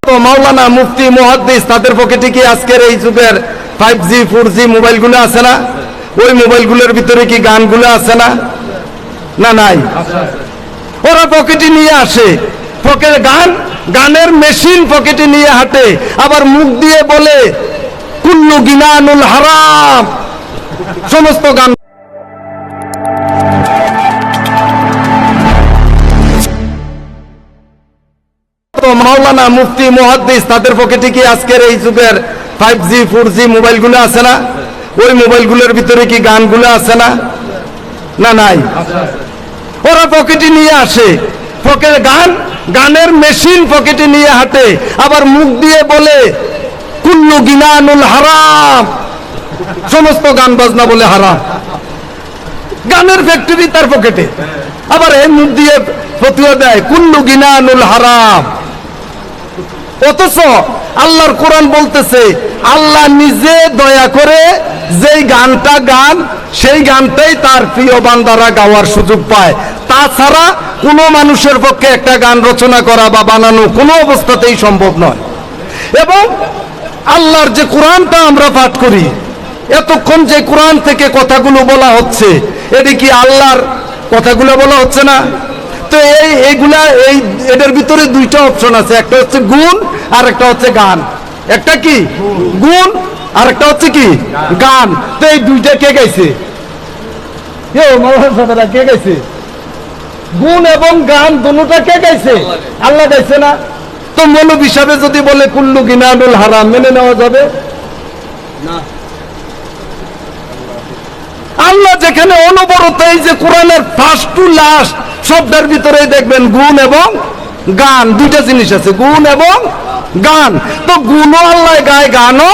তো মাওলানা মুফতি মুহাদ্দিস তাদের পকেটে কি আজকের এই যুগের 5G 4G মোবাইলগুলো আছে না? ওই মোবাইলগুলোর ভিতরে কি গানগুলো আছে না? না নাই, ওরা পকেটে নিয়ে আসে, পকেটে গানের মেশিন পকেটে নিয়ে হাঁটে, আবার মুখ দিয়ে বলে কুল্লু গিনানুল হারাম, সমস্ত গান। তো মাওলানা মুফতি মুহাদ্দিস তাদের পকেটে কি আজকের এই যুগের 5G 4G মোবাইলগুলো আছে না? ওই মোবাইলগুলোর ভিতরে কি গানগুলো আছে না? না নাই, ওরা পকেটে নিয়ে আসে, পকেটে গানের মেশিন পকেটে নিয়ে হাঁটে, আবার মুখ দিয়ে বলে কুল্লু গিনানুল হারাম, সমস্ত গান বাজনা বলে হারাম। গানের ফ্যাক্টরি তার পকেটে, আবার এই মুখ দিয়ে ফতোয়া দেয় কুল্লু গিনানুল হারাম। অথচ আল্লাহর কোরআন বলতেছে আল্লাহ নিজে দয়া করে যেই গানটা গান, সেই গানটাই তার প্রিয় বান্দারা গাওয়ার সুযোগ পায়। তাছাড়া কোনো মানুষের পক্ষে একটা গান রচনা করা বা বানানো কোনো অবস্থাতেই সম্ভব নয়। এবং আল্লাহর যে কোরআনটা আমরা পাঠ করি, এতক্ষণ যে কোরআন থেকে কথাগুলো বলা হচ্ছে, এটি কি আল্লাহর কথাগুলো বলা হচ্ছে না? তো এটার ভিতরে দুইটা অপশন আছে, একটা হচ্ছে গুণ আর একটা হচ্ছে গান। একটা কি গুণ আর একটা হচ্ছে কি গান। তো এই দুইটা কে গাইছে? কে গাইছে? গুণ এবং গান দুটোটা কে গাইছে? আল্লাহ গাইছে না? তো মৌলবী হিসাবে যদি বলে কুল্লু গিনানুল হারাম, মেনে নেওয়া যাবে না? আল্লাহ যেখানে অনবরত এই যে কোরআনের ফার্স্ট টু লাস্ট শব্দের ভিতরে দেখবেন গুণ এবং গান, দুইটা জিনিস আছে, গুণ এবং গান। তো গুণও আল্লাহ গায়, গানও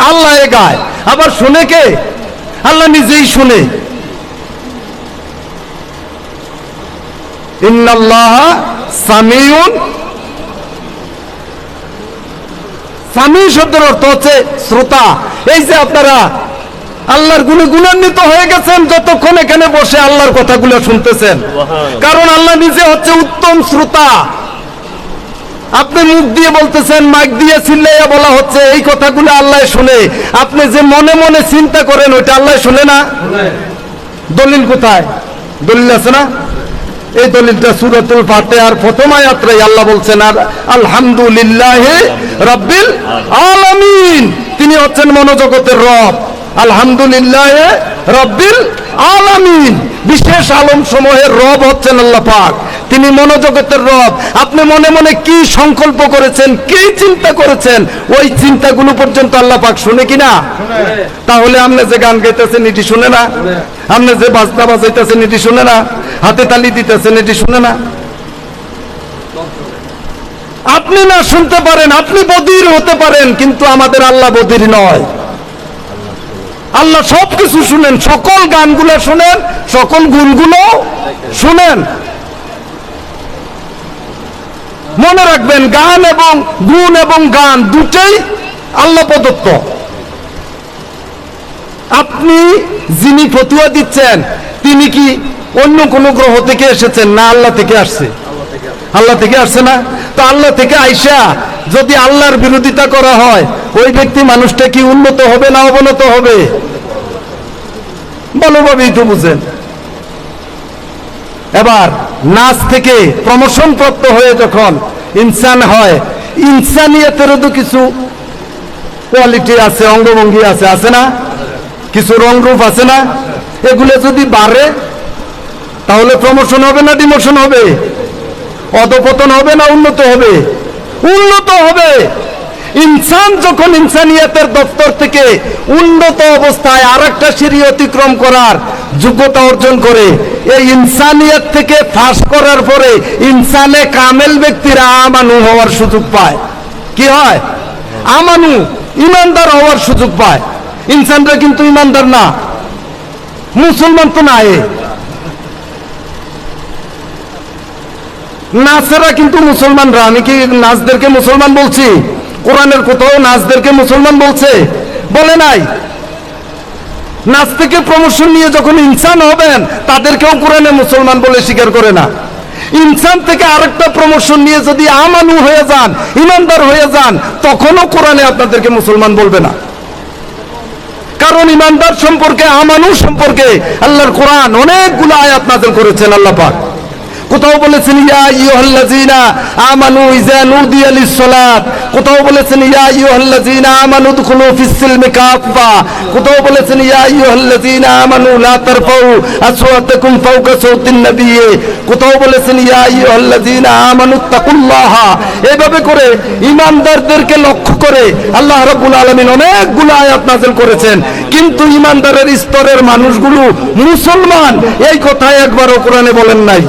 আল্লাহ গায়। আবার শুনে কে? আল্লাহ নিজেই শুনে। ইন্নাল্লাহা সামিউন, সামি শব্দের অর্থ হচ্ছে শ্রোতা। এই যে আপনারা আল্লাহর গুণে গুণান্বিত হয়ে গেছেন যতক্ষণ এখানে বসে আল্লাহর কথাগুলো শুনতেছেন, কারণ আল্লাহ নিজে হচ্ছে উত্তম শ্রোতা। আপনি মুখ দিয়ে বলতেছেন, মাইক দিয়ে চিল্লাইয়া বলা হচ্ছে, এই কথাগুলো আল্লাহ শুনে। আপনি যে মনে মনে চিন্তা করেন ওইটা আল্লাহ শুনে না? দলিল কোথায়? দলিল আছে না? এই দলিলটা সূরাতুল ফাতিহার প্রথম আয়াতেই আল্লাহ বলছেন আর আলহামদুলিল্লাহি রাব্বিল আলামিন, তিনি হচ্ছেন মনোজগতের রব। আলহামদুলিল্লাহি রাব্বিল আলামিন, বিশেষ আলম সমূহের রব হচ্ছেন আল্লাহ পাক, তিনি মনোজগতের রব। আপনি মনে মনে কি সংকল্প করেছেন, কি চিন্তা করেছেন, ওই চিন্তাগুলো পর্যন্ত আল্লাহ পাক শুনে কিনা? তাহলে আপনি যে গান গাইতেছেন এটি শুনে না? আপনি যে বাজনা বাজাইতেছেন এটি শুনে না? হাতে তালি দিতেছেন এটি শুনে না? আপনি না শুনতে পারেন, আপনি বধির হতে পারেন, কিন্তু আমাদের আল্লাহ বধির নয়। আল্লাহ সবকিছু শুনেন, সকল গানগুলো শুনেন, সকল গুণগুলো শুনেন। মনে রাখবেন, গান এবং গুণ এবং গান দুটোই আল্লাহ প্রদত্ত। আপনি যিনি ফতোয়া দিচ্ছেন তিনি কি অন্য কোন গ্রহ থেকে এসেছেন না আল্লাহ থেকে আসছে? আল্লাহ থেকে আসছে না? তো আল্লাহ থেকে আইসা যদি আল্লাহর বিরোধিতা করা হয়, ওই ব্যক্তি মানুষটা কি উন্নত হবে না অবনত হবে? ভালোভাবেই তো বুঝেন। এবার নাচ থেকে প্রমোশন প্রাপ্ত হয়ে যখন ইনসান হয়, ইনসানিয়তেরও তো কিছু কোয়ালিটি আছে, অঙ্গভঙ্গি আছে, আছে না? কিছু রংরূপ আছে না? এগুলো যদি বাড়ে তাহলে প্রমোশন হবে না ডিমোশন হবে? অধপতন হবে না উন্নত হবে? উন্নত হবে। ইনসান যখন ইনসানিয়তের দপ্তর থেকে উন্নত অবস্থায় আরেকটা সিঁড়ি অতিক্রম করার যোগ্যতা অর্জন করে, এই ইনসানিয়ত থেকে ফাঁস করার পরে ইনসানে কামেল ব্যক্তিরা আমানু হওয়ার সুযোগ পায়। কি হয়? আমানু, ইমানদার হওয়ার সুযোগ পায়। ইনসানরা কিন্তু ইমানদার না, মুসলমান তো না। নাচেরা কিন্তু মুসলমানরা। আমি কি নাচদেরকে মুসলমান বলছি? কোরআনের কোথাও নাচদেরকে মুসলমান বলছে? বলে নাই। নাচ থেকে প্রমোশন নিয়ে যখন ইনসান হবেন তাদেরকেও কোরআনে মুসলমান বলে স্বীকার করে না। ইনসান থেকে আরেকটা প্রমোশন নিয়ে যদি আমানু হয়ে যান, ইমানদার হয়ে যান, তখনও কোরআনে আপনাদেরকে মুসলমান বলবে না। কারণ ইমানদার সম্পর্কে, আমানু সম্পর্কে আল্লাহর কোরআন অনেকগুলো আয়াত নাযিল করেছেন আল্লাহ পাক। কোথাও বলেছেন ইয়া আইয়ুহাল্লাযীনা আমানু ইযা নুদিয়া লিস-সালাত, কোথাও বলেছেন ইয়া আইয়ুহাল্লাযীনা আমানু দুখুলু ফিস-সিলমি কাফা, কোথাও বলেছেন ইয়া আইয়ুহাল্লাযীনা আমানু লা তারফাউ আসওয়াতাকুম ফাওকা সাওতিন নবিয়্যি, কোথাও বলেছেন ইয়া আইয়ুহাল্লাযীনা আমানু তাকুল্লাহা। এইভাবে করে ঈমানদারদেরকে লক্ষ্য করে আল্লাহ রাব্বুল আলামিন অনেকগুলো আয়াত নাযিল করেছেন। কিন্তু ঈমানদারের স্তরের মানুষগুলো মুসলমান এই কথা একবারও কোরআনে বলেন নাই।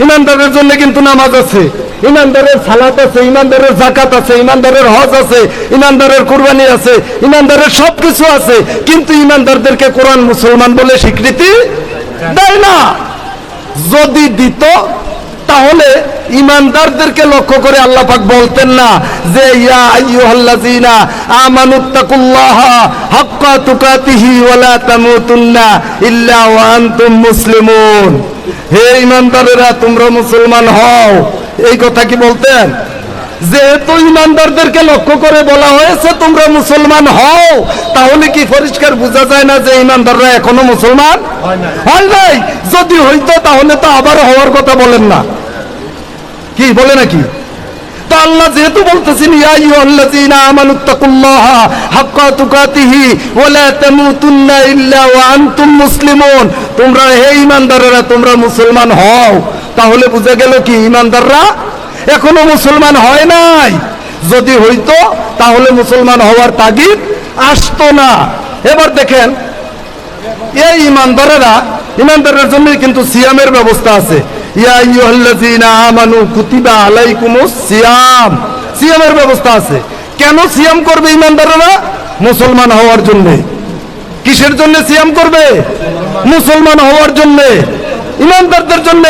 ইমানদারের জন্য কিন্তু নামাজ আছে, ইমানদারের সালাত আছে, ইমানদারের যাকাত আছে, ইমানদারের হজ আছে, ইমানদারের কুরবানি আছে, ইমানদারের সবকিছু আছে, কিন্তু ইমানদারদেরকে কোরআন মুসলমান বলে স্বীকৃতি দেয় না। যদি দিত তাহলে ইমানদারদেরকে লক্ষ্য করে আল্লাহ পাক বলতেন না যে ইয়া আইয়ুহাল্লাযীনা আমানুত্তাকুল্লাহা হাক্কা তুকাতিহি ওয়া লা তামুতুন্না ইল্লা ওয়া আনতুম মুসলিমুন। হে ইমানদারেরা, তোমরা মুসলমান হও, এই কথা কি বলতেন? যেহেতু ইমানদারদেরকে লক্ষ্য করে বলা হয়েছে তোমরা মুসলমান হও, তাহলে কি পরিষ্কার বোঝা যায় না যে ইমানদাররা এখনো মুসলমান হয় নাই? যদি হইতো তাহলে তো আবার হওয়ার কথা বলেন না, কি বলে নাকি? তো আল্লাহ যেহেতু বলতেছেন ইয়া আইয়ুহাল্লাযীনা আমানুত্তাকুল্লাহা হাক্কা তুকাতিহি ওয়া লা তামুতুন্না ইল্লা ওয়া আনতুম মুসলিমুন, তোমরা হে ঈমানদারেরা তোমরা মুসলমান হও, তাহলে বুঝা গেল কি ঈমানদাররা এখনো মুসলমান হয় নাই। যদি হইতো তাহলে মুসলমান হওয়ার তাগিদ আসতো না। এবার দেখেন এই ঈমানদারেরা, ঈমানদারের জন্য কিন্তু সিয়ামের ব্যবস্থা আছে। ইয়া আইয়ুহাল্লাযীনা আমানু কুতিবা আলাইকুমুস সিয়াম, সিয়ামের ব্যবস্থা আছে। কেন সিয়াম করবে ঈমানদারেরা? মুসলমান হওয়ার জন্য। কিসের জন্য সিয়াম করবে? মুসলমান হওয়ার জন্য। ঈমানদারদের জন্য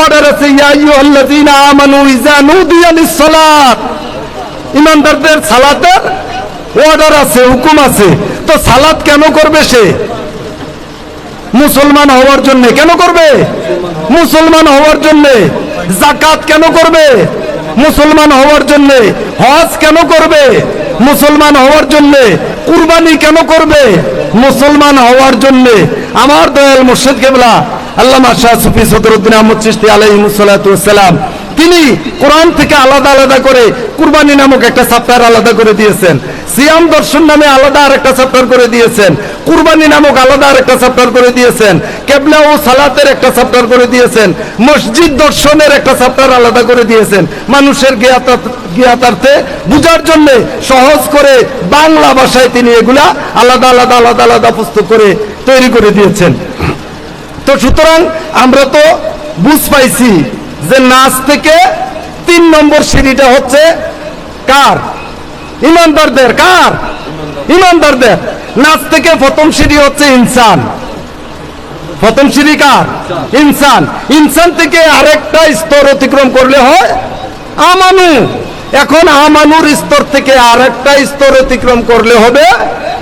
অর্ডার আছে ইয়া আইয়ুহাল্লাযীনা আমানু ইযা নুদিয়া লিস-সালাত, ঈমানদারদের সালাতের অর্ডার আছে, হুকুম আছে। তো সালাত কেন করবে সে? মুসলমান হওয়ার জন্য। কেন করবে? মুসলমান হওয়ার জন্য। যাকাত কেন করবে? মুসলমান হওয়ার জন্য। হজ কেন করবে? মুসলমান হওয়ার জন্য। কুরবানি কেন করবে? মুসলমান হওয়ার জন্য। আমার দয়াল মুর্শিদ কেবলা আল্লামা শাহ সুফি সদরুদ্দিন আহমদ চিশতি আলাইহিস সালাতু ওয়াস সালাম, তিনি কোরআন থেকে আলাদা আলাদা করে কুরবানি নামক একটা চ্যাপ্টার আলাদা করে দিয়েছেন, সিয়াম দর্শন নামে আলাদা আরেকটা চ্যাপ্টার করে দিয়েছেন, কুরবানি নামক আলাদা আরেকটা চ্যাপ্টার করে দিয়েছেন, কিবলা ও সালাতের একটা চ্যাপ্টার করে দিয়েছেন, মসজিদ দর্শনের একটা চ্যাপ্টার আলাদা করে দিয়েছেন। মানুষের জ্ঞাতার্থে বুঝার জন্য সহজ করে বাংলা ভাষায় তিনি এগুলা আলাদা আলাদা আলাদা আলাদা পুস্তক করে তৈরি করে দিয়েছেন। তো সুতরাং আমরা তো বুঝ পাইছি যে নাচ থেকে 3 নম্বর সিঁড়িটা হচ্ছে কার? ঈমানদারদের। কার? ঈমানদারদের। নাচ থেকে প্রথম সিঁড়ি হচ্ছে ইনসান। প্রথম সিঁড়ি কার? ইনসান। ইনসান থেকে আরেকটা স্তর অতিক্রম করলে হয় আমানু। এখন আমানুর স্তর থেকে আরেকটা স্তর অতিক্রম করলে হবে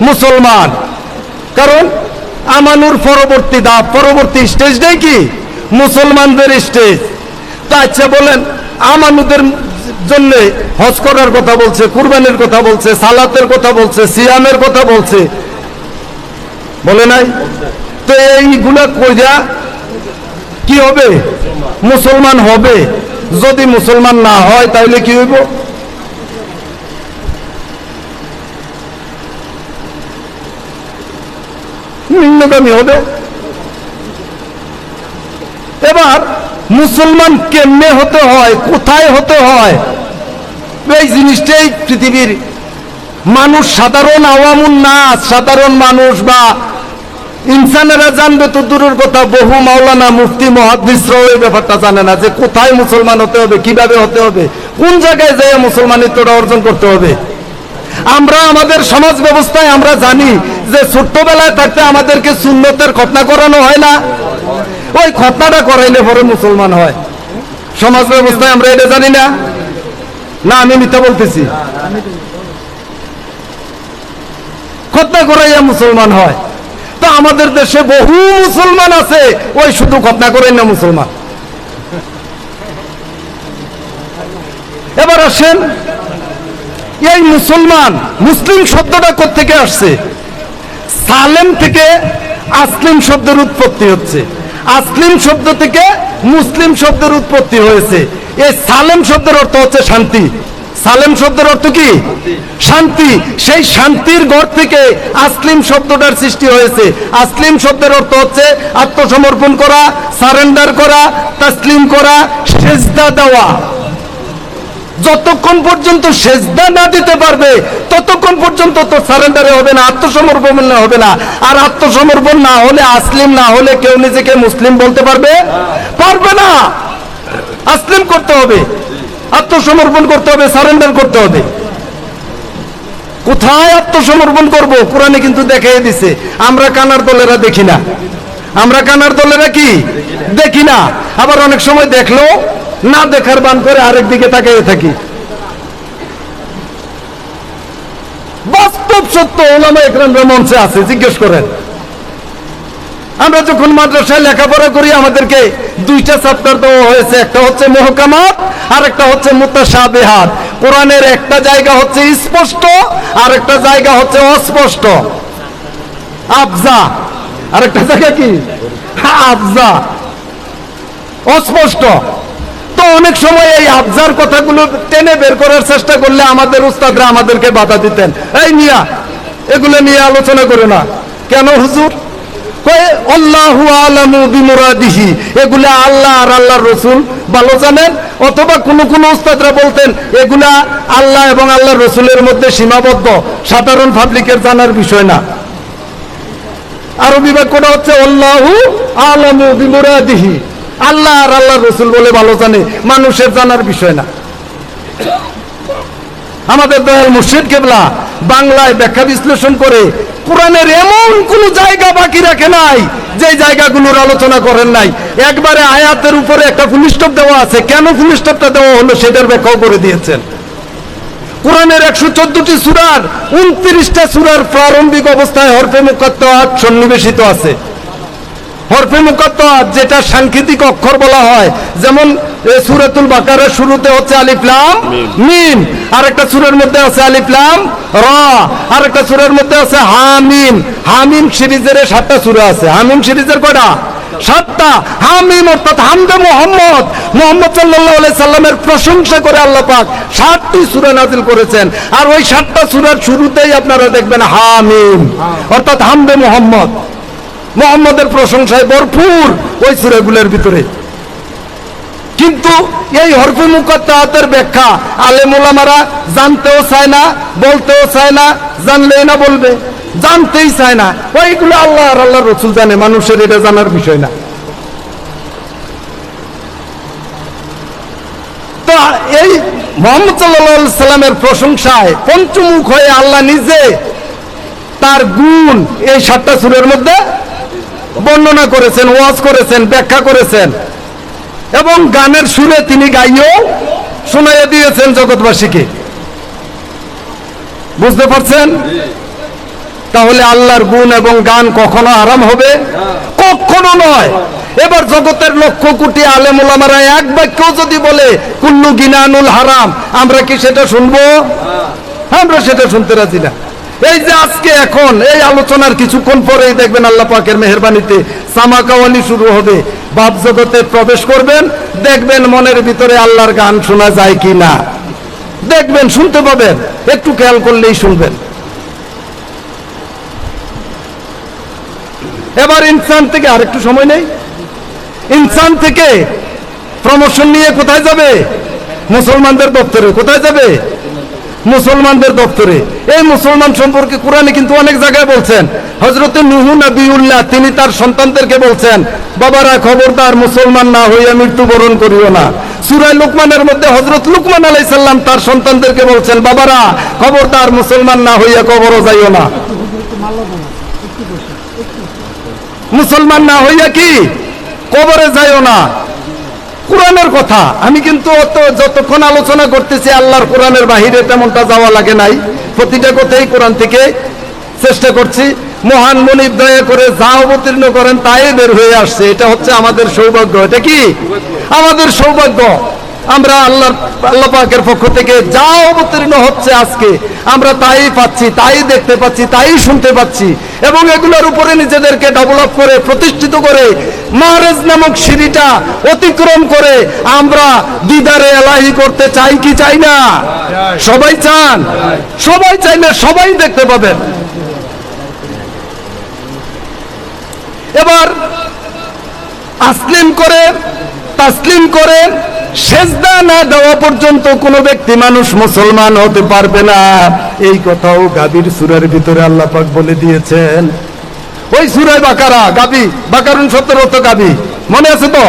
মুসলমান। কারণ আমানুর পরবর্তী ধাপ, পরবর্তী স্টেজটাই কি? মুসলমানদের স্টেজ। তা আচ্ছা বলেন, আমানুদের জন্য হজ করার কথা বলছে, কুরবানির কথা বলছে, সালাতের কথা বলছে, সিয়ামের কথা বলছে, বলে নাই? তো এইগুলা কইরা কি হবে? মুসলমান হবে। যদি মুসলমান না হয় তাহলে কি হইব? নিম্নগামী হবে। এবার মুসলমান কেমনে হতে হয়, কোথায় হতে হয়, এই জিনিসটাই পৃথিবীর মানুষ, সাধারণ আওয়ামুন নাস, সাধারণ মানুষ বা ইনসানেরা জানবে তো দূরের কথা, বহু মাওলানা মুফতি মুহাদ্দিসরাও এই ব্যাপারটা জানে না যে কোথায় মুসলমান হতে হবে, কিভাবে হতে হবে, কোন জায়গায় যেয়ে মুসলমানিত্বটা অর্জন করতে হবে। আমরা আমাদের সমাজ ব্যবস্থায় আমরা জানি যে ছোট্টবেলায় থাকতে আমাদেরকে সুন্নতের খতনা করানো হয় না, ওই খতনাটা করাইলে পরে মুসলমান হয়। সমাজ ব্যবস্থায় আমরা এটা জানি না? না আমি মিথ্যা বলতেছি? খতনা করাইয়া মুসলমান হয়। তো আমাদের দেশে বহু মুসলমান আছে ওই শুধু খতনা করাই না মুসলমান। এবার আসেন, এই মুসলমান, মুসলিম শব্দটা কোত্থেকে আসছে? সালেম থেকে আসলিম শব্দের উৎপত্তি হচ্ছে, আসলিম শব্দ থেকে মুসলিম শব্দের উৎপত্তি হয়েছে। এই সালেম শব্দের অর্থ হচ্ছে শান্তি। সালেম শব্দের অর্থ কি? শান্তি। সেই শান্তির ঘর থেকে আসলিম শব্দটার সৃষ্টি হয়েছে। আসলিম শব্দের অর্থ হচ্ছে আত্মসমর্পণ করা, সারেন্ডার করা, তাসলিম করা, সেজদা দেওয়া। যতক্ষণ পর্যন্ত সেজদা না দিতে পারবে ততক্ষণ পর্যন্ত তো সারেন্ডারে হবে না, আত্মসমর্পণ হবে না। আর আত্মসমর্পণ না হলে, আসলিম না হলে কেউ নিজেকে মুসলিম বলতে পারবে? পারবে না। আসলিম করতে হবে, আত্মসমর্পণ করতে হবে, সারেন্ডার করতে হবে। কোথায় আত্মসমর্পণ করব? কোরআনে কিন্তু দেখিয়ে দিছে। আমরা কানার দলেরা দেখি না, আমরা কানার দলেরা কি দেখি না। আবার অনেক সময় দেখলো না দেখার বান করে আরেক দিকে তাকিয়ে থাকি। বাস্তব সত্য ওলামা একরামরা মঞ্চে আছে, জিজ্ঞেস করেন। আমরা যখন মাদ্রাসায় লেখাপড়া করি আমাদেরকে দুইটা চ্যাপ্টার দেওয়া হয়েছে, একটা হচ্ছে মুহকামাত আর একটা হচ্ছে মুতাশাবিহাত। কোরআনের একটা জায়গা হচ্ছে স্পষ্ট আর একটা জায়গা হচ্ছে অস্পষ্ট, আবজা। আর একটা জায়গা কি? আবজা, অস্পষ্ট। তো অনেক সময় এই আবজার কথাগুলো টেনে বের করার চেষ্টা করলে আমাদের উস্তাদরা আমাদেরকে বাধা দিতেন, এই মিয়া এগুলো নিয়ে আলোচনা করে না। কেন হুজুর? আল্লাহু আলামু বিমুরাদিহি, এগুলা আল্লাহ আর আল্লাহর রাসূল ভালো জানেন। অথবা কোন কোন উস্তাদরা বলতেন এগুলা আল্লাহ এবং আল্লাহর রাসূলের মধ্যে সীমাবদ্ধ, সাধারণ পাবলিকের জানার বিষয় না। আরবি বাক্যটা হচ্ছে আল্লাহু আলামু বিমুরাদিহি, আল্লাহ আর আল্লাহর রাসূল বলে ভালো জানে, মানুষের জানার বিষয় না। আমাদের দয়াল মুর্শিদ কেবলা বাংলায় ব্যাখ্যা বিশ্লেষণ করে কোরআনের এমন কোন জায়গা বাকি রাখে নাই যে জায়গাগুলোর আলোচনা করেন নাই। একবারে আয়াতের উপরে একটা ফুল স্টপ দেওয়া আছে, কেন ফুল স্টপটা দেওয়া হলো সেটার ব্যাখ্যাও করে দিয়েছেন। কোরআনের 114টি সূরার 29টা সূরার প্রারম্ভিক অবস্থায় হরফে মুকাত্তাআত সন্নিবেশিত আছে। হরফে মুকাত্তাআত যেটা সাংকেতিক অক্ষর বলা হয়, যেমন সূরাতুল বাকারার শুরুতে হচ্ছে আলিফ লাম মিম, আরেকটা সূরার মধ্যে আছে আলিফ লাম রা, আরেকটা সূরার মধ্যে আছে হামিম। হামিম সিরিজের 7টা সূরা আছে। হামিম সিরিজের কয়টা? 7টা। হামিম অর্থাৎ হামদে মুহাম্মদ, মুহাম্মদ সাল্লাল্লাহু আলাইহি সাল্লামের প্রশংসা করে আল্লাহ পাক 7টি সূরা নাযিল করেছেন। আর ওই 7টা সূরার শুরুতেই আপনারা দেখবেন হামিম, অর্থাৎ হামদে মুহাম্মদ, মুহাম্মদের প্রশংসায় ভরপুর ওই সূরাগুলোর ভিতরে। কিন্তু এই হরফে মুকাত্তাআতের ব্যাখ্যা আলেম ওলামারা জানতেও চায় না, বলতেও চায় না, জানলেই না বলবে, জানতেই চায় না। ওইগুলো আল্লাহ আর আল্লাহর রাসূল জানে, মানুষের এটা জানার বিষয় না। তো এই মুহাম্মদ সাল্লাল্লাহু আলাইহি সাল্লামের প্রশংসায় পঞ্চমুখ হয়ে আল্লাহ নিজে তার গুণ এই 7টা সূরার মধ্যে বর্ণনা করেছেন, ওয়াজ করেছেন, ব্যাখ্যা করেছেন এবং গানের সুরে তিনি গাইও শোনাইয়া দিয়েছেন জগৎবাসীকে। বুঝতে পারছেন? তাহলে আল্লাহর গুণ এবং গান কখনো হারাম হবে? কখনো নয়। এবার জগতের লক্ষ কোটি আলেম ওলামারা এক বাক্য যদি বলে কুল্লু গিনানুল হারাম, আমরা কি সেটা শুনবো? আমরা সেটা শুনতে রাজি না। এই যে আজকে এখন এই আলোচনার কিছুক্ষণ পরেই দেখবেন আল্লাহ পাকের মেহেরবানিতে সামাকাওয়ালি শুরু হবে, বাপ জগতে প্রবেশ করবেন, দেখবেন মনের ভিতরে আল্লাহর গান শোনা যায় কি না, দেখবেন, শুনতে পাবেন, একটু খেয়াল করলেই শুনবেন। এবার ইনসান থেকে আরেকটু সময় নেই, ইনসান থেকে প্রমোশন নিয়ে কোথায় যাবে? মুসলমানদের দপ্তরে। কোথায় যাবে? মুসলমানদের দপ্তরে। এই মুসলমান সম্পর্কে কোরআনে কিন্তু অনেক জায়গায় বলছেন। হযরতে নূহ নবিউল্লাহ তিনি তার সন্তানদেরকে বলছেন, বাবারা খবরদার মুসলমান না হইয়া মৃত্যুবরণ করিও না। সূরা লুকমানের মধ্যে হযরত লুকমান আলাইহিস সালাম তার সন্তানদেরকে বলছেন, বাবারা খবরদার মুসলমান না হইয়া কবরে যাইও না। মুসলমান না হইয়া কি কবরে যাইও না। কোরআনের কথা। আমি কিন্তু যতক্ষণ আলোচনা করতেছি আল্লাহর কোরআনের বাহিরে তেমনটা যাওয়া লাগে নাই, প্রতিটা কথাই কোরআন থেকে চেষ্টা করছি। মহান মনিব দয়া করে যা অবতীর্ণ করেন তাই বের হয়ে আসছে। এটা হচ্ছে আমাদের সৌভাগ্য। এটা কি আমাদের সৌভাগ্য? আমরা আল্লাহ পাকের পক্ষ থেকে যা অবতীর্ণ হচ্ছে আজকে আমরা তাই পাচ্ছি, তাই দেখতে পাচ্ছি, তাই শুনতে পাচ্ছি, এবং এগুলোর উপরে নিজেদেরকে ডেভেলপ করে প্রতিষ্ঠিত করে মারেজ নামক সিঁড়িটা অতিক্রম করে আমরা দিদারে এলাহি করতে চাই কি চাই না? সবাই চান? সবাই চাইলে সবাই দেখতে পাবেন। এবার তাসলিম করে সেজদা না দেওয়া পর্যন্ত কোনো ব্যক্তি মানুষ মুসলমান হতে পারবে না, এই কথাও গাভীর সূরার ভিতরে আল্লাহ পাক বলে দিয়েছেন। ওই সূরা বাকারা, বাকারুন 17 গাভী মনে আছে তো?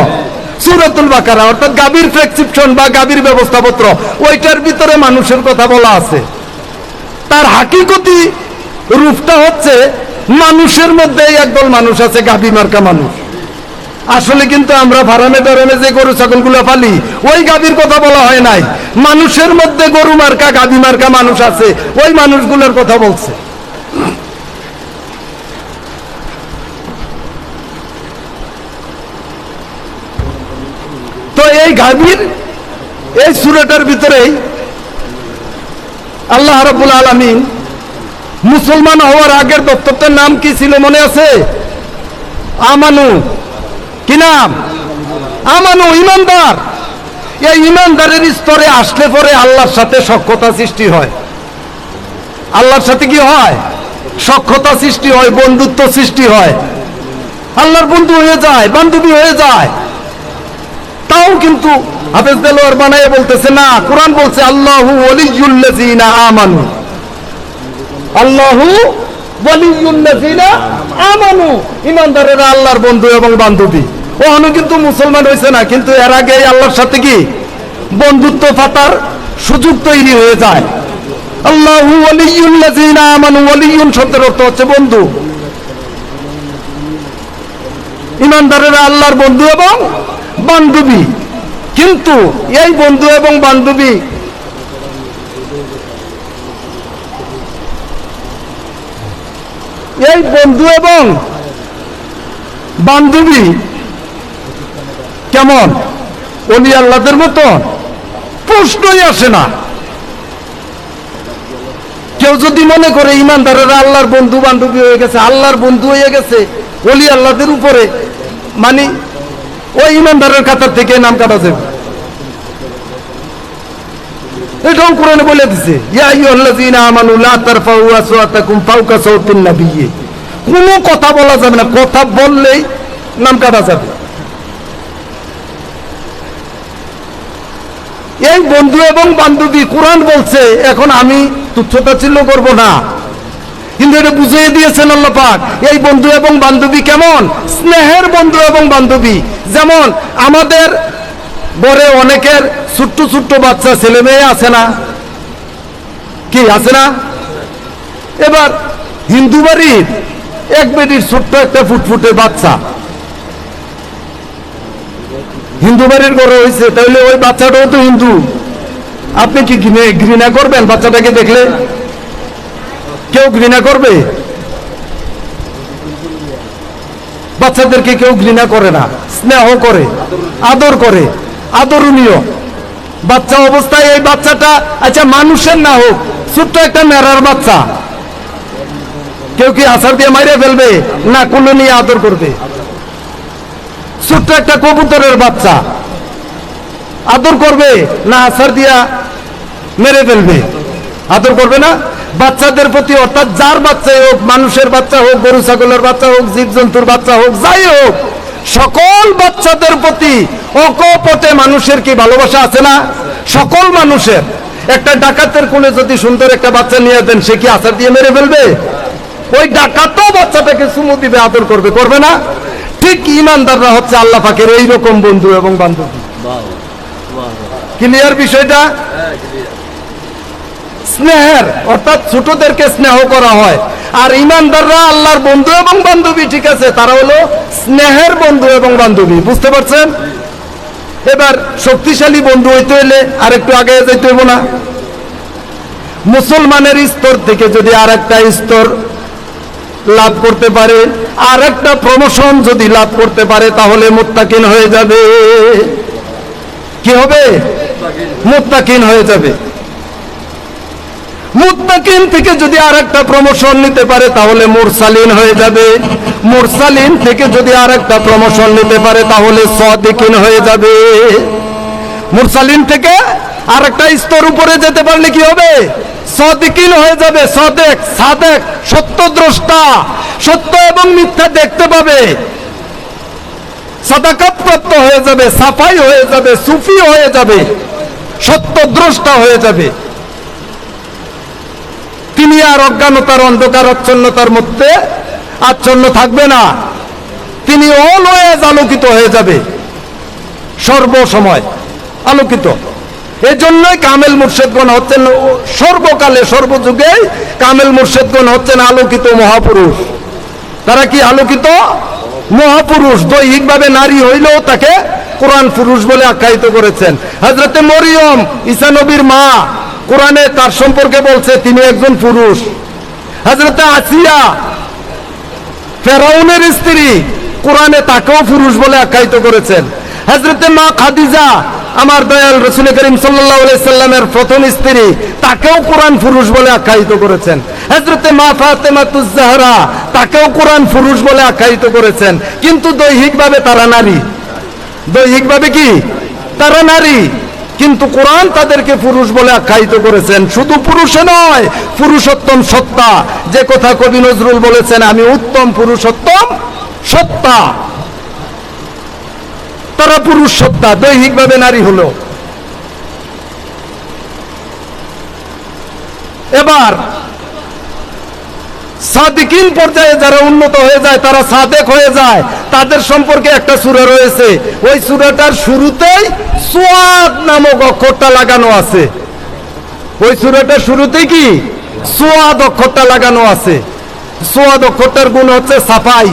সূরাতুল বাকারা অর্থাৎ গাভীর প্রেসক্রিপশন বা গাভীর ব্যবস্থাপত্র, ওইটার ভিতরে মানুষের কথা বলা আছে। তার হাকিকতি রূপটা হচ্ছে মানুষের মধ্যে একদল মানুষ আছে গাভী মার্কা মানুষ। আসলে কিন্তু আমরা ফার্মে যে গরু ছাগলগুলো পালি ওই গাভীর কথা বলা হয় নাই, মানুষের মধ্যে গরু মার্কা গাভী মার্কা মানুষ আছে, ওই মানুষগুলোর কথা বলছে। তো এই গাভীর এই সূরাটার ভিতরেই আল্লাহ রাব্বুল আলামিন মুসলমান হওয়ার আগের দপ্তরটার নাম কি ছিল মনে আছে? আমানু। কি নাম? আমানু, ইমানদার। এই ইমানদারের স্তরে আসলে পরে আল্লাহর সাথে সখ্যতা সৃষ্টি হয়। আল্লাহর সাথে কি হয়? সখ্যতা সৃষ্টি হয়, বন্ধুত্ব সৃষ্টি হয়, আল্লাহর বন্ধু হয়ে যায়, বান্ধবী হয়ে যায়। তাও কিন্তু হাফেজ দেলোয়ার বানায় বলতেছে না, কোরআন বলছে আল্লাহু ওয়ালিয়ুল্লাযিনা আমানু, আল্লাহু ওয়ালিয়ুল্লাযিনা আমানু, ইমানদারেরা আল্লাহর বন্ধু এবং বান্ধবী। ওখানে কিন্তু মুসলমান হয়েছে না, কিন্তু এর আগে আল্লাহর সাথে কি বন্ধুত্ব পাতার সুযোগ তৈরি হয়ে যায়। আল্লাহু ওয়ালিয়ুল্লাযিনা আমানু, ওয়ালিয়ুন শব্দের অর্থ হচ্ছে বন্ধু। ইমানদারেরা আল্লাহর বন্ধু এবং বান্ধবী। কিন্তু এই বন্ধু এবং বান্ধবী কেমন? ওলি আল্লাহদের মতো? প্রশ্নই আসে না। কেউ যদি মনে করে ইমানদারেরা আল্লাহর বন্ধু বান্ধবী হয়ে গেছে, আল্লাহর বন্ধু হয়ে গেছে ওলি আল্লাহদের উপরে, মানে ওই ইমানদারের কাতার থেকে নাম কাটা যাবে। এটাও কোরআনে বলে দিছে, ইয়া আইয়ুহাল্লাযীনা আমানু লা তারফাউ আসওয়াতাকুম ফাওকা সাওতিন নাবিয়্যি। কোনো কথা বলা যাবে না, কথা বললেই নাম কাটা যাবে। এই বন্ধু এবং বান্ধবী কোরআন বলছে, এখন আমি তুচ্ছতাচ্ছিল্য করব না, কিন্তু এটা বুঝিয়ে দিয়েছেন আল্লাহ পাক। এই বন্ধু এবং বান্ধবী কেমন? স্নেহের বন্ধু এবং বান্ধবী। যেমন আমাদের ঘরে অনেকের ছোট্ট ছোট্ট বাচ্চা ছেলে মেয়ে আছে না? কি আছে না? এবার হিন্দু বাড়ির এক বেটির ছোট্ট একটা ফুটফুটে বাচ্চা হিন্দু বাড়ির ঘরে হয়েছে, তাহলে ওই বাচ্চাটাও তো হিন্দু। আপনি কি ঘৃণা করবেন বাচ্চাটাকে দেখলে? কেউ ঘৃণা করবে? বাচ্চাদেরকে কেউ ঘৃণা করে না, স্নেহ করে, আদর করে, আদরণীয় বাচ্চা অবস্থায়। এই বাচ্চাটা আচ্ছা মানুষের না হোক, ছোট্ট একটা মেরার বাচ্চা, কেউ কি আছাড় দিয়ে মাইরে ফেলবে? না, কোলে নিয়ে আদর করবে। ছোট্ট একটা কবুতরের বাচ্চা আদর করবে না আছাড় দিয়া মেরে ফেলবে? আদর করবে না? বাচ্চাদের প্রতি, অর্থাৎ যার বাচ্চাই হোক, মানুষের বাচ্চা হোক, গরু ছাগলের বাচ্চা হোক, জীবজন্তুর বাচ্চা হোক, যাই হোক, সকল বাচ্চাদের প্রতি অকপটে মানুষের কি ভালোবাসা আছে না? সকল মানুষের। একটা ডাকাতের কোলে যদি সুন্দর একটা বাচ্চা নিয়ে দেন, সে কি আছাড় দিয়ে মেরে ফেলবে? ওই ডাকাতও বাচ্চাটাকে চুমু দিবে, আদর করবে, করবে না? ঠিক ইমানদাররা হচ্ছে আল্লাহ পাকের এইরকম বন্ধু এবং বান্ধবী। ক্লিয়ার বিষয়টা? স্নেহের, অর্থাৎ ছোটদেরকে স্নেহ করা হয়। আর ইমানদাররা আল্লাহর বন্ধু এবং বান্ধবী, ঠিক আছে, তারা হলো স্নেহের বন্ধু এবং বান্ধবী। বুঝতে পারছেন? এবার শক্তিশালী বন্ধু হইতে হইলে আর একটু আগে যাইতে হইব না? মুসলমানের স্তর থেকে যদি আর একটা স্তর লাভ করতে পারে, আর একটা প্রমোশন যদি লাভ করতে পারে, তাহলে মুত্তাকিন হয়ে যাবে। কি হবে? মুত্তাকিন হয়ে যাবে। মুত্তাকিন থেকে যদি আরেকটা প্রমোশন নিতে পারে তাহলে মুরসালিন হয়ে যাবে। মুরসালিন থেকে যদি আরেকটা প্রমোশন নিতে পারে তাহলে সাদিকিন হয়ে যাবে। মুরসালিন থেকে আরেকটা স্তর উপরে যেতে পারলে কি হবে? সাদিকিন হয়ে যাবে। সাদেক সত্যদ্রষ্টা, সত্য এবং মিথ্যা দেখতে পাবে। সাদাকাত প্রাপ্ত হয়ে যাবে, সাফাই হয়ে যাবে, সুফি হয়ে যাবে, সত্যদ্রষ্টা হয়ে যাবে। তিনি আর অজ্ঞানতার অন্ধকার আচ্ছন্নতার মধ্যে আচ্ছন্ন থাকবে না। তিনি অলওয়েজ আলোকিত হয়ে যাবে, সর্বসময় আলোকিত। এজন্যই কামেল মুর্শিদগণ হচ্ছেন সর্বকালে সর্বযুগে কামেল মুর্শিদগণ হচ্ছেন আলোকিত মহাপুরুষ। তারা কি আলোকিত মহাপুরুষ? দৈহিকভাবে নারী হইলেও তাকে কোরআন পুরুষ বলে আখ্যায়িত করেছেন। হযরতে মরিয়ম ঈসা নবীর মা, কোরআনে তার সম্পর্কে বলছে তিনি একজন পুরুষ। হযরতে আসিয়া ফেরাউনের স্ত্রী, কোরআনে তাকেও পুরুষ বলে আখ্যায়িত করেছেন। হযরতে মা খাদিজা, আমার দয়াল রাসূল করিম সাল্লাল্লাহু আলাইহি সাল্লামের প্রথম স্ত্রী, তাকেও কোরআন পুরুষ বলে আখ্যায়িত করেছেন। হযরতে মা ফাতেমাতুজ জাহরা, তাকেও কোরআন পুরুষ বলে আখ্যায়িত করেছেন। কিন্তু দৈহিকভাবে তারা নারী। দৈহিকভাবে কি তারা নারী, কিন্তু কোরআন তাদেরকে পুরুষ বলে আখ্যায়িত করেছেন। শুধু পুরুষে নয়, পুরুষোত্তম সত্তা। যে কথা কবি নজরুল বলেছেন, আমি উত্তম পুরুষোত্তম সত্তা। তারা পুরুষ সত্তা, দৈহিকভাবে নারী হলো। এবার সাদিকিন পর্যায়ে যারা উন্নত হয়ে যায়, তারা সাদেক হয়ে যায়, তাদের সম্পর্কে একটা সূরা রয়েছে। ওই সূরাটার শুরুতেই সুয়াদ নামক অক্ষরটা লাগানো আছে। ওই সূরাটার শুরুতেই কি সুয়াদ অক্ষরটা লাগানো আছে। সুয়াদ অক্ষরটার গুণ হচ্ছে সাফাই,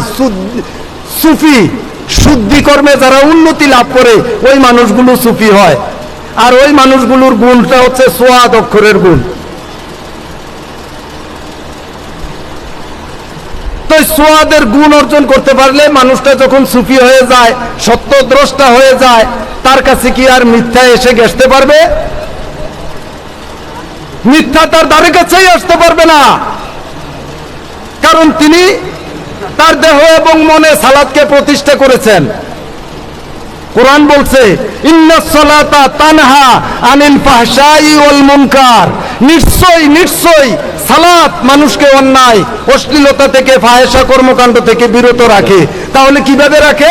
সুফি। শুদ্ধি কর্মে যারা উন্নতি লাভ করে ওই মানুষগুলো সুফি হয়। আর ওই মানুষগুলোর গুণটা হচ্ছে সুয়াদ অক্ষরের গুণ। তো সুয়াদের গুণ অর্জন করতে পারলে মানুষটা যখন সুফি হয়ে যায়, সত্যদ্রষ্টা হয়ে যায়, তার কাছে কি আর মিথ্যা এসে ঘেঁষতে পারবে? মিথ্যা তার দ্বারে কাছেই আসতে পারবে না। কারণ তিনি তার দেহ এবং মনে সালাতকে প্রতিষ্ঠা করেছেন। কোরআন বলছে ইন্নাস সালাতা তানহা আনিল ফাহশাই ওয়াল মুনকার। নিশ্চয়ই সালাত মানুষকে অন্যায়, অশ্লীলতা থেকে, ফাহেশা কর্মকাণ্ড থেকে বিরত রাখে। তাহলে কিভাবে রাখে?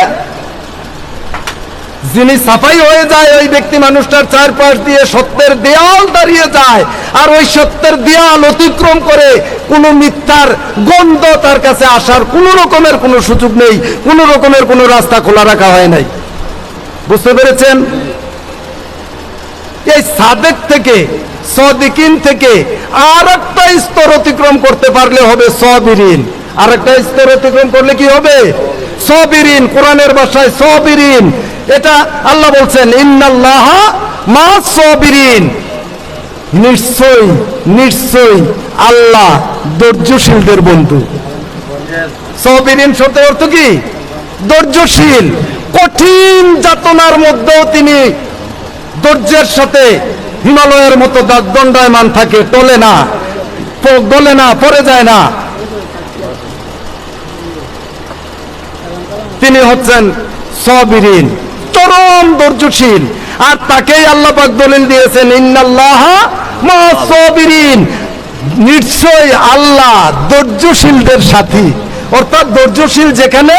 যিনি সাফাই হয়ে যায়, ওই ব্যক্তি মানুষটার চারপাশ দিয়ে সত্যের দেয়াল দাঁড়িয়ে যায়, আর ওই সত্যের দেয়াল অতিক্রম করে কোনো মিথ্যার গন্ধ তার কাছে আসার কোনো রকমের কোনো সুযোগ নেই, কোনো রকমের কোনো রাস্তা খোলা রাখা হয় নাই। বুঝতে পেরেছেন? এই সাদেক থেকে, সাদিকিন থেকে আর একটা স্তর অতিক্রম করতে পারলে হবে সাবিরিন। আর একটা স্তর অতিক্রম করলে কি হবে? সাবিরিন। কোরআনের ভাষায় সাবিরিন। এটা আল্লাহ বলছেন ইন্নাল্লাহা মা সাবিরিন। নিশ্চয়ই আল্লাহ ধৈর্যশীলদের বন্ধু। সাবিরিন শব্দের অর্থ কি? ধৈর্যশীল। কঠিন যাতনার মধ্যেও তিনি ধৈর্যের সাথে হিমালয়ের মতো দণ্ডায়মান থাকে, টলে না, গলে না, পড়ে যায় না। তিনি হচ্ছেন সাবিরিন, চরম ধৈর্যশীল। আর তাকেই আল্লাহ পাক দলিল দিয়েছেন ইন্নাল্লাহা মা সাবিরিন। নিশ্চয়ই আল্লাহ ধৈর্যশীলদের সাথী। অর্থাৎ ধৈর্যশীল যেখানে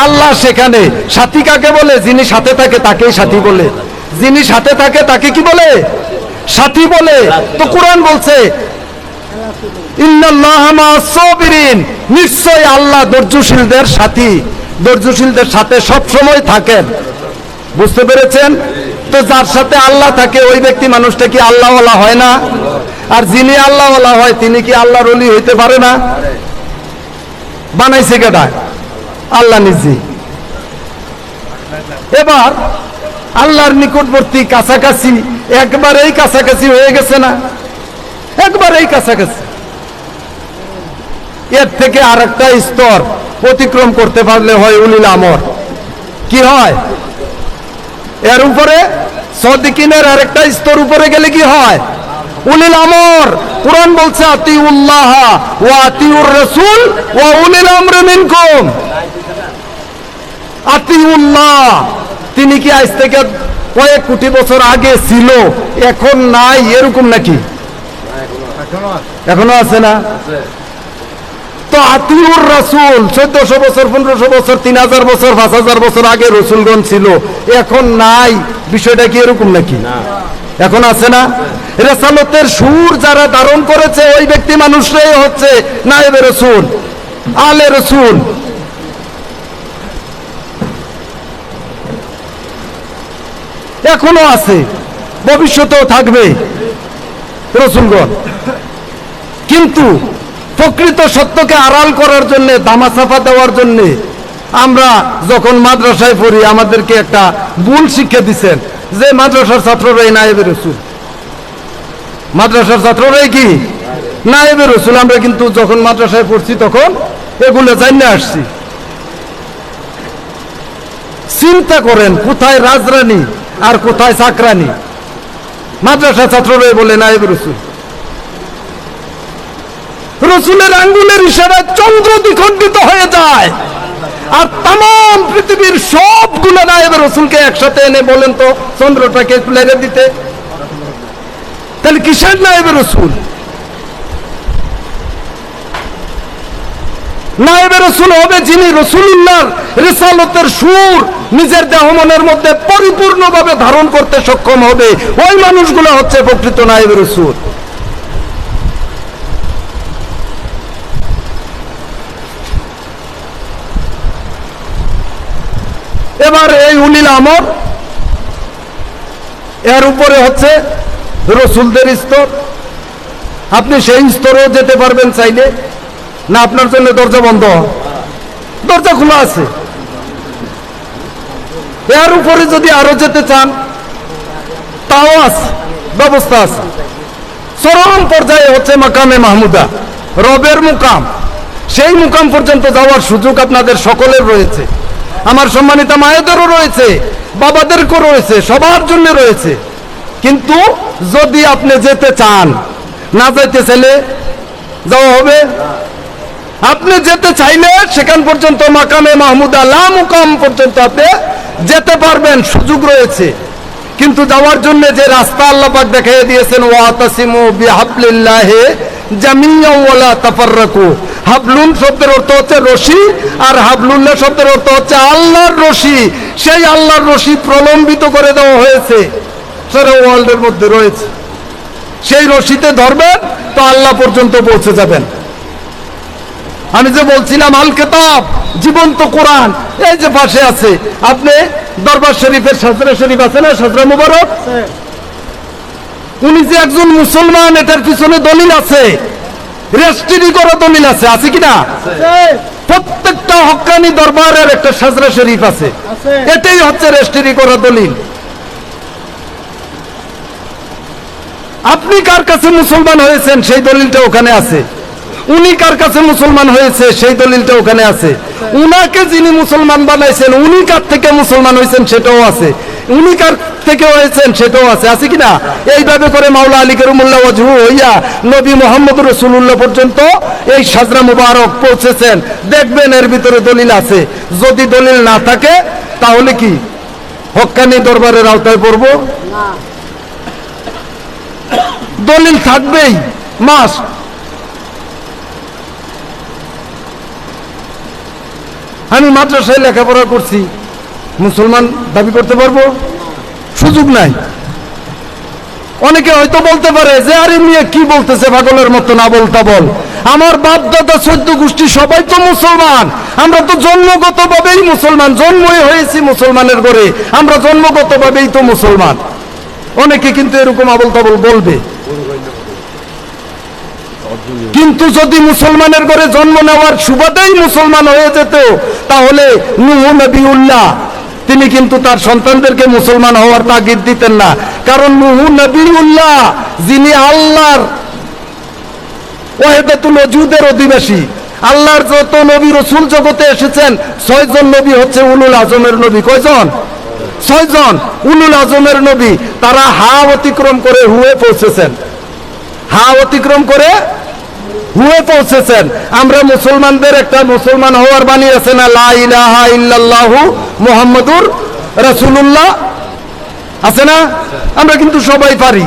আল্লাহ সেখানে। সাথী কাকে বলে? যিনি সাথে থাকে তাকেই সাথী বলে। যিনি সাথে থাকে তাকে কি বলে? সাথী বলে। তো কোরআন বলছে ইন্নাল্লাহা মা সাবিরিন। নিশ্চয়ই আল্লাহ ধৈর্যশীলদের সাথী, ধৈর্যশীলদের সাথে সব সময় থাকেন। বুঝতে পেরেছেন? তো যার সাথে আল্লাহ থাকে ওই ব্যক্তি মানুষটা কি আল্লাহওয়ালা হয় না? আর যিনি আল্লাহওয়ালা হয় তিনি কি আল্লাহর ওলি হইতে পারে না? বানাইছে কেডা? আল্লাহ নিজে। এবার আল্লাহর নিকটবর্তী, কাছাকাছি, একবারেই কাছাকাছি হয়ে গেছে না? একবারেই কাছাকাছি। এর থেকে আর একটা স্তর অতিক্রম করতে পারলে হয় উলিল আমর। কি হয়? এর উপরে সাদিকিনের আরেকটা স্তর উপরে গেলে কি হয়? উলিল আমর। কুরআন বলছে আতিউল্লাহ ওয়া আতিউর রাসূল ওয়া উলিল আমরি মিনকুম। আতিউল্লাহ, তিনি কি আজ থেকে কয়েক কোটি বছর আগে ছিল, এখন নাই, এরকম নাকি? এখনো আছে না? তো আতিউর রাসূল 1400 বছর, 1500 বছর, 3000 বছর, 5000 বছর আগে রসুলগণ ছিল, এখন নাই, বিষয়টা কি এরকম নাকি? এখন আছে না? রিসালাতের সুর যারা ধারণ করেছে ওই ব্যক্তি মানুষরাই হচ্ছে নায়েবে রাসূল, আলে রাসূল। এখনো আছে, ভবিষ্যতেও থাকবে রাসূলগণ। কিন্তু প্রকৃত সত্যকে আড়াল করার জন্য, ধামাচাপা দেওয়ার জন্য আমরা যখন মাদ্রাসায় পড়ি আমাদেরকে একটা ভুল শিক্ষা দিচ্ছেন যে মাদ্রাসার ছাত্ররাই নায়েবে রাসূল, মাদ্রাসার ছাত্ররাই কি নায়েবে রাসূল। আমরা কিন্তু যখন মাদ্রাসায় পড়ছি তখন এগুলো জানিয়ে আসছি। চিন্তা করেন কোথায় রাজরানী আর কোথায় চাকরানী? মাদ্রাসা ছাত্ররাই বলে নায়েবে রাসূল। রসুলের আঙ্গুলের ইশারায় চন্দ্র দ্বিখণ্ডিত হয়ে যায়, আর তাম পৃথিবীর সবগুলো নায়েবে রাসূলকে একসাথে এনে বলেন তো চন্দ্রটাকে প্লেরে দিতে, তাহলে কিসের নায়েবে রাসূল? নায়েবে রাসূল হবে যিনি রাসূলুল্লাহর রিসালাতের সুর নিজের দেহ মনের মধ্যে পরিপূর্ণভাবে ধারণ করতে সক্ষম হবে। ওই মানুষগুলো হচ্ছে প্রকৃত নায়েবে রাসূল। এবার এই উলিল আমর, এর উপরে হচ্ছে রসুলদের স্তর। আপনি সেই স্তরেও যেতে পারবেন চাইলে, না আপনার জন্য দরজা বন্ধ? দরজা খোলা আছে। এর উপরে যদি আরো যেতে চান তাও আছে, ব্যবস্থা আছে। চরম পর্যায়ে হচ্ছে মাকামে মাহমুদা, রবের মুকাম। সেই মুকাম পর্যন্ত যাওয়ার সুযোগ আপনাদের সকলের রয়েছে, আমার সম্মানিত মায়েদেরও রয়েছে, বাবাদেরকেও রয়েছে, সবার জন্য রয়েছে। কিন্তু যদি আপনি যেতে চান, না যেতে চাইলে যাওয়া হবে? আপনি যেতে চাইলে সেখান পর্যন্ত মাকামে মাহমুদা লা মুকাম পর্যন্ত আপনি যেতে পারবেন, সুযোগ রয়েছে। কিন্তু যাওয়ার জন্য যে রাস্তা আল্লাহ পাক দেখিয়ে দিয়েছেন, ওয়াতাসিমু বিহাবলিল্লাহি জামিআন ওয়া লা তাফাররাকু। হাবলুন শব্দের অর্থ হচ্ছে রশি, আর হাবলুল্লাহ শব্দের অর্থ হচ্ছে আল্লাহর রশি। সেই আল্লাহর রশি প্রলম্বিত করে দেওয়া হয়েছে, সারা ওয়ার্ল্ডের মধ্যে রয়েছে। সেই রশিতে ধরবেন তো আল্লাহ পর্যন্ত পৌঁছে যাবেন। আমি যে বলছিলাম আল কিতাব, জীবন্ত কোরআন, এই যে পাশে আছে, আপনি দরবার শরীফের সাজরা শরীফ আছে না, সাজরা মুবারক, উনি যে একজন মুসলমান এটার পিছনে দলিল আছে, রেজিস্ট্রি করা দলিল আছে, আছে কিনা? প্রত্যেকটা হক্কানি দরবারের একটা সাজরা শরীফ আছে, এটাই হচ্ছে রেজিস্ট্রি করা দলিল। আপনি কার কাছে মুসলমান হয়েছেন সেই দলিলটা ওখানে আছে, উনি কার কাছে মুসলমান হয়েছে সেই দলিলটা ওখানে আছে, উনাকে যিনি মুসলমান বানাইছেন উনি কার থেকে মুসলমান হয়েছেন সেটাও আছে, উনি কার থেকে হয়েছেন সেটাও আছে, আছে কিনা? এইভাবে করে মাওলা আলী কারুমুল্লাহ ওয়াজহু হইয়া নবী মুহাম্মদ রাসূলুল্লাহ পর্যন্ত এই সাজরা মুবারক পৌঁছেছেন। দেখবেন এর ভিতরে দলিল আছে। যদি দলিল না থাকে তাহলে কি হক্কানি দরবারের আওতায় পড়বো? দলিল থাকবেই, মাস্ট। আমি মাদ্রাসায় লেখাপড়া করছি, মুসলমান দাবি করতে পারবো? সুযোগ নাই। অনেকে হয়তো বলতে পারে যে আরে মেয়ে কি বলতেছে, পাগলের মতো না বলতা বল, আমার বাপ দাদা 14 গোষ্ঠী সবাই তো মুসলমান, আমরা তো জন্মগত ভাবেই মুসলমান, জন্মই হয়েছি মুসলমানের ঘরে, আমরা জন্মগত ভাবেই তো মুসলমান। অনেকে কিন্তু এরকম আবল তাবল বলবে। কিন্তু যদি মুসলমানের ঘরে জন্ম নেওয়ার সুবাদেই মুসলমান হয়ে যেত তাহলে নূহ নবিউল্লাহ তিনি কিন্তু তার সন্তানদেরকে মুসলমান হওয়ার তাগিদ দিতেন না। কারণ নূহ নবিউল্লাহ যিনি আল্লাহর ওয়াহিদাতুল ওজুদের অধিবাসী, আল্লাহর যত নবী রাসূল জগতে এসেছেন 6 জন নবী হচ্ছে উলুল আজমের নবী। কয়জন? 6 জন উলুল আজমের নবী, তারা হা অতিক্রম করে হুয়ে পৌঁছেছেন, হা অতিক্রম করে হুয়ে পৌঁছেছেন। আমরা মুসলমানদের একটা মুসলমান হওয়ার বাণী আছে না, লা ইলাহা ইল্লাল্লাহু মুহাম্মাদুর রাসূলুল্লাহ, আছে না? আমরা কিন্তু সবাই পারি।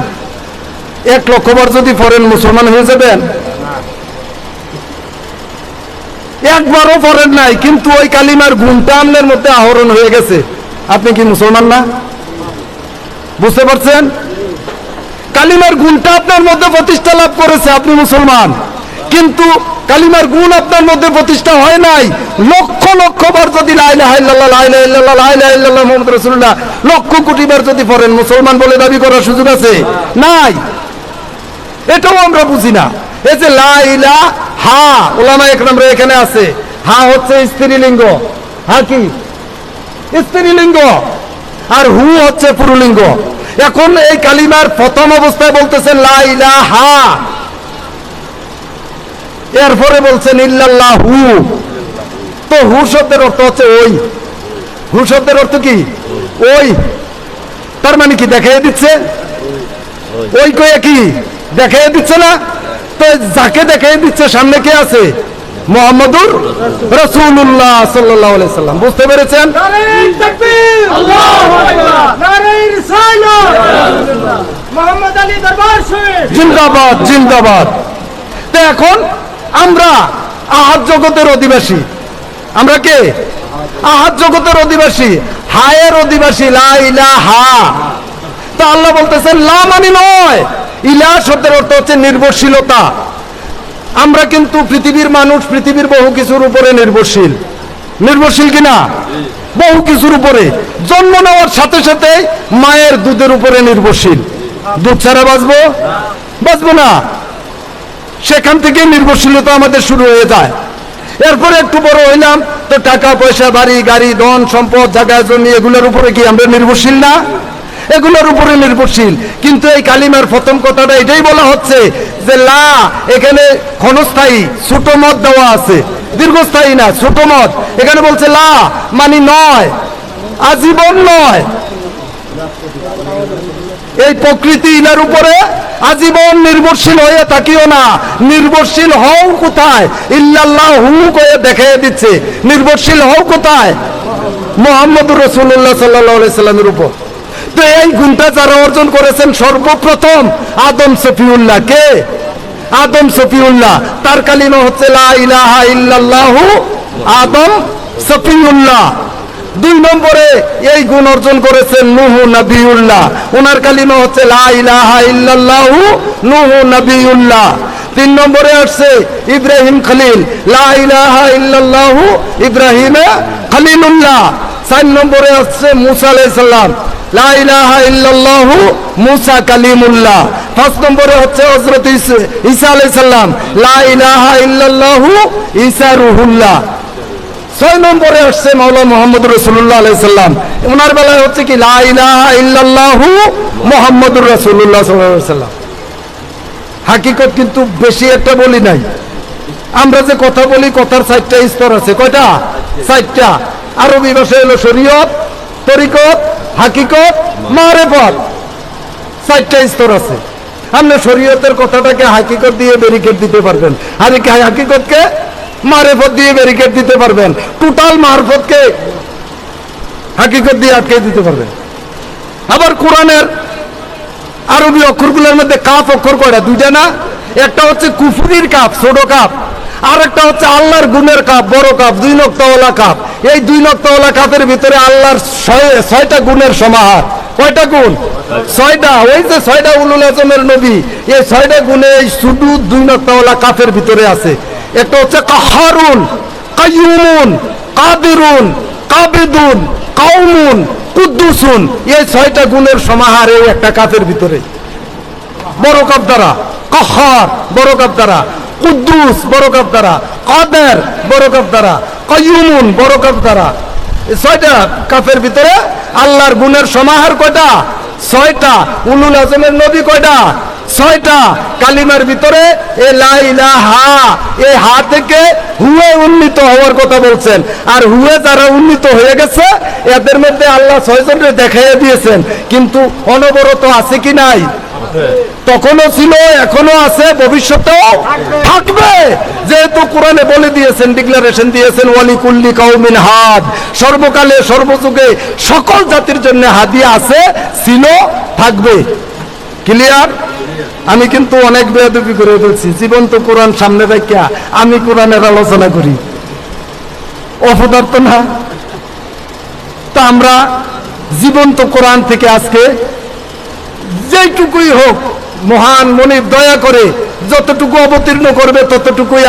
1 লক্ষ বার যদি পড়েন মুসলমান হয়ে যাবেন? একবারও পড়েন নাই, কিন্তু ওই কালিমার গুণটা আপনার মধ্যে আহরণ হয়ে গেছে। আপনি কি মুসলমান না? বুঝতে পারছেন? কালিমার গুণটা আপনার মধ্যে প্রতিষ্ঠা লাভ করেছে, আপনি মুসলমান। কিন্তু কালিমার গুণ আপনার মধ্যে প্রতিষ্ঠা হয় নাই। লক্ষ লক্ষ বার যদি লা ইলাহা ইল্লাল্লাহ, লা ইলাহা ইল্লাল্লাহ, লা ইলাহা ইল্লাল্লাহ মুহাম্মাদুর রাসূলুল্লাহ লক্ষ কোটি বার যদি পড়েন, মুসলমান বলে দাবি করার সুযোগ আছে? নাই। এটাও আমরা বুঝি না। এই যে লা ইলাহা, উলামা একরামরা এখানে আছে, হা হচ্ছে স্ত্রীলিঙ্গ, হা কি স্ত্রীলিঙ্গ, আর হু হচ্ছে পুরুলিঙ্গ। এখন এই কালিমার প্রথম অবস্থায় বলতেছেন লা ইলাহা, এরপরে বলছেন ইল্লাল্লাহু। তো হু শব্দের অর্থ হচ্ছে ওই, হু শব্দের অর্থ কি? ওই। তার মানে কি দেখাই দিচ্ছে? ওই কয়ে কি দেখাই দিচ্ছে না? তো যাকে দেখাই দিচ্ছে সামনে কে আছে? মুহাম্মাদুর রাসূলুল্লাহ সাল্লাল্লাহু আলাইহি সাল্লাম। বুঝতে পেরেছেন? নারে তাকবীর, আল্লাহু আকবার, নারে রিসালাত, মুহাম্মদ আলী দরবার শরীফ জিন্দাবাদ, জিন্দাবাদ। তো এখন আমরা আহাদ জগতের অধিবাসী। আমরা কে? আহাদ জগতের অধিবাসী, হায়ের অধিবাসী, লা ইলাহা। তা আল্লাহ বলতেছেন লা মানে নয়, ইলাহ শব্দের অর্থ হচ্ছে নির্ভরশীলতা। আমরা কিন্তু পৃথিবীর মানুষ পৃথিবীর বহু কিছুর উপরে নির্ভরশীল। নির্ভরশীল কিনা? বহু কিছুর উপরে। জন্ম নেওয়ার সাথে সাথে মায়ের দুধের উপরে নির্ভরশীল। দুধ ছাড়া বাঁচবো? বাঁচবো না। সেখান থেকে নির্ভরশীলতা আমাদের শুরু হয়ে যায়। এরপরে একটু বড় হইলাম তো টাকা পয়সা, বাড়ি গাড়ি, ধন সম্পদ, জায়গা জমি, এগুলোর উপরে কি আমরা নির্ভরশীল না? এগুলোর উপরে নির্ভরশীল। কিন্তু এই কালিমার প্রথম কথাটা এটাই বলা হচ্ছে যে লা, এখানে ক্ষণস্থায়ী ছোট মত দেওয়া আছে, দীর্ঘস্থায়ী না, ছোট মত। এখানে বলছে লা মানে নয়, আজীবন নয়। এই প্রকৃতি ইলার উপরে আজীবন নির্ভরশীল হয়ে থাকিও না। নির্ভরশীল হও কোথায়? ইল্লাল্লাহু কয়ে দেখাই দিচ্ছে। নির্ভরশীল হও কোথায়? মুহাম্মদুর রাসূলুল্লাহ সাল্লাল্লাহু আলাইহি সাল্লামের উপর। তো এই গুণটা যারা অর্জন করেছেন, সর্বপ্রথম আদম সফিউল্লাহ। কে? আদম সফিউল্লাহ। তার কালিমা হচ্ছে লা ইলাহা ইল্লাল্লাহু আদম সফিউল্লাহ। 2 নম্বরে এই গুণ অর্জন করেছেন নূহ নবিউল্লাহ। ওনার কালিমা হচ্ছে লা ইলাহা ইল্লাল্লাহু নূহ নবিউল্লাহ। 3 নম্বরে আসছে ইব্রাহিম খলিল, লা ইলাহা ইল্লাল্লাহু ইব্রাহিম খলিলুল্লাহ। 4 নম্বরে আসছে মুসা আলাইহিস সালাম, লা ইলাহা ইল্লাল্লাহু মুসা কালিমুল্লাহ। 5 নম্বরে হচ্ছে হযরত ঈসা আলাইহিস সালাম, লা ইলাহা ইল্লাল্লাহু ঈসা রূহুল্লাহ। 6 নম্বরে আসছে মাওলানা মুহাম্মদুর রাসূলুল্লাহ আলাইহিস সালাম। ওনার বেলায় হচ্ছে কি লা ইলাহা ইল্লাল্লাহু মুহাম্মদুর রাসূলুল্লাহ সাল্লাল্লাহু আলাইহি সাল্লাম। হাকিকত কিন্তু বেশি একটা বলি নাই। আমরা যে কথা বলি, কথার 4টা স্তর আছে। কয়টা? 4টা। আরবি ভাষায় হলো শরীয়ত, তরিকত, হাকিকত, মারিফত। 4টা স্তর আছে। আপনি শরীয়তের কথাটাকে হাকিকত দিয়ে ব্যারিকেড দিতে পারবেন, আর হাকিকতকে মারিফত দিয়ে ব্যারিকেড দিতে পারবেন, টোটাল মারিফতকে হাকিকত দিয়ে আটকে দিতে পারবেন। আবার কোরআনের আরবি অক্ষরগুলোর মধ্যে কাফ অক্ষর কয়টা? 2টা না? একটা হচ্ছে কুফরির কাফ, ছোট কাফ, আর একটা হচ্ছে আল্লাহর গুণের কাফ, বড় কাফ, 2 নক্তাওয়ালা কাফ। এই 2 নক্তাওয়ালা কাফের ভিতরে আল্লাহর 6টা গুণের সমাহার। কয়টা গুণ? 6টা। ওই যে 6টা উলুল আজমের নবী, এই 6টা গুণে এই শুধু 2 নক্তাওয়ালা কাফের ভিতরে আছে। একটা হচ্ছে কাহারুন, কাইয়ুমুন, কাদিরুন, কাবিদুন, কাউমুন, কুদ্দুসুন। এই 6টা গুণের সমাহার এই একটা কাফের ভিতরে। বড় কাফ দ্বারা কাহার, বড় কাফ দ্বারা কুদ্দুস, বড় কাফ দ্বারা কাদের, বড় কাফ দ্বারা কাইয়ুমুন, বড় কাফ দ্বারা। এই 6টা কাফের ভিতরে আল্লাহর গুণের সমাহার কয়টা? 6টা। উলুল আজমের নবী কয়টা? 6টা কালিমার ভিতরে এ লা ইলাহা, এই হা থেকে হুয়ে উন্নীত হওয়ার কথা বলছেন। আর হুয়ে যারা উন্নীত হয়ে গেছে এদের মধ্যে আল্লাহ 6 জনকে দেখাইয়া দিয়েছেন, কিন্তু অনবরত আছে কি নাই? তখনও ছিল, এখনো আছে, ভবিষ্যতেও থাকবে। যেহেতু কোরআনে বলে দিয়েছেন, ডিক্লারেশন দিয়েছেন, ওয়ালিকুল্লি কাউমিন হাদ, সর্বকালে সর্বযুগে সকল জাতির জন্য হাদিয়া আছে, ছিল, থাকবে। ক্লিয়ার? আমি কিন্তু অনেক বেয়াদবি করে বলছি, জীবন্ত কোরআন সামনে রাখিয়া আমি কোরআনের আলোচনা করি, অপদার্থ না? তা আমরা জীবন্ত কোরআন থেকে আজকে যেটুকুই হোক, মহান মনিব দয়া করে যতটুকু অবতীর্ণ করবে ততটুকুই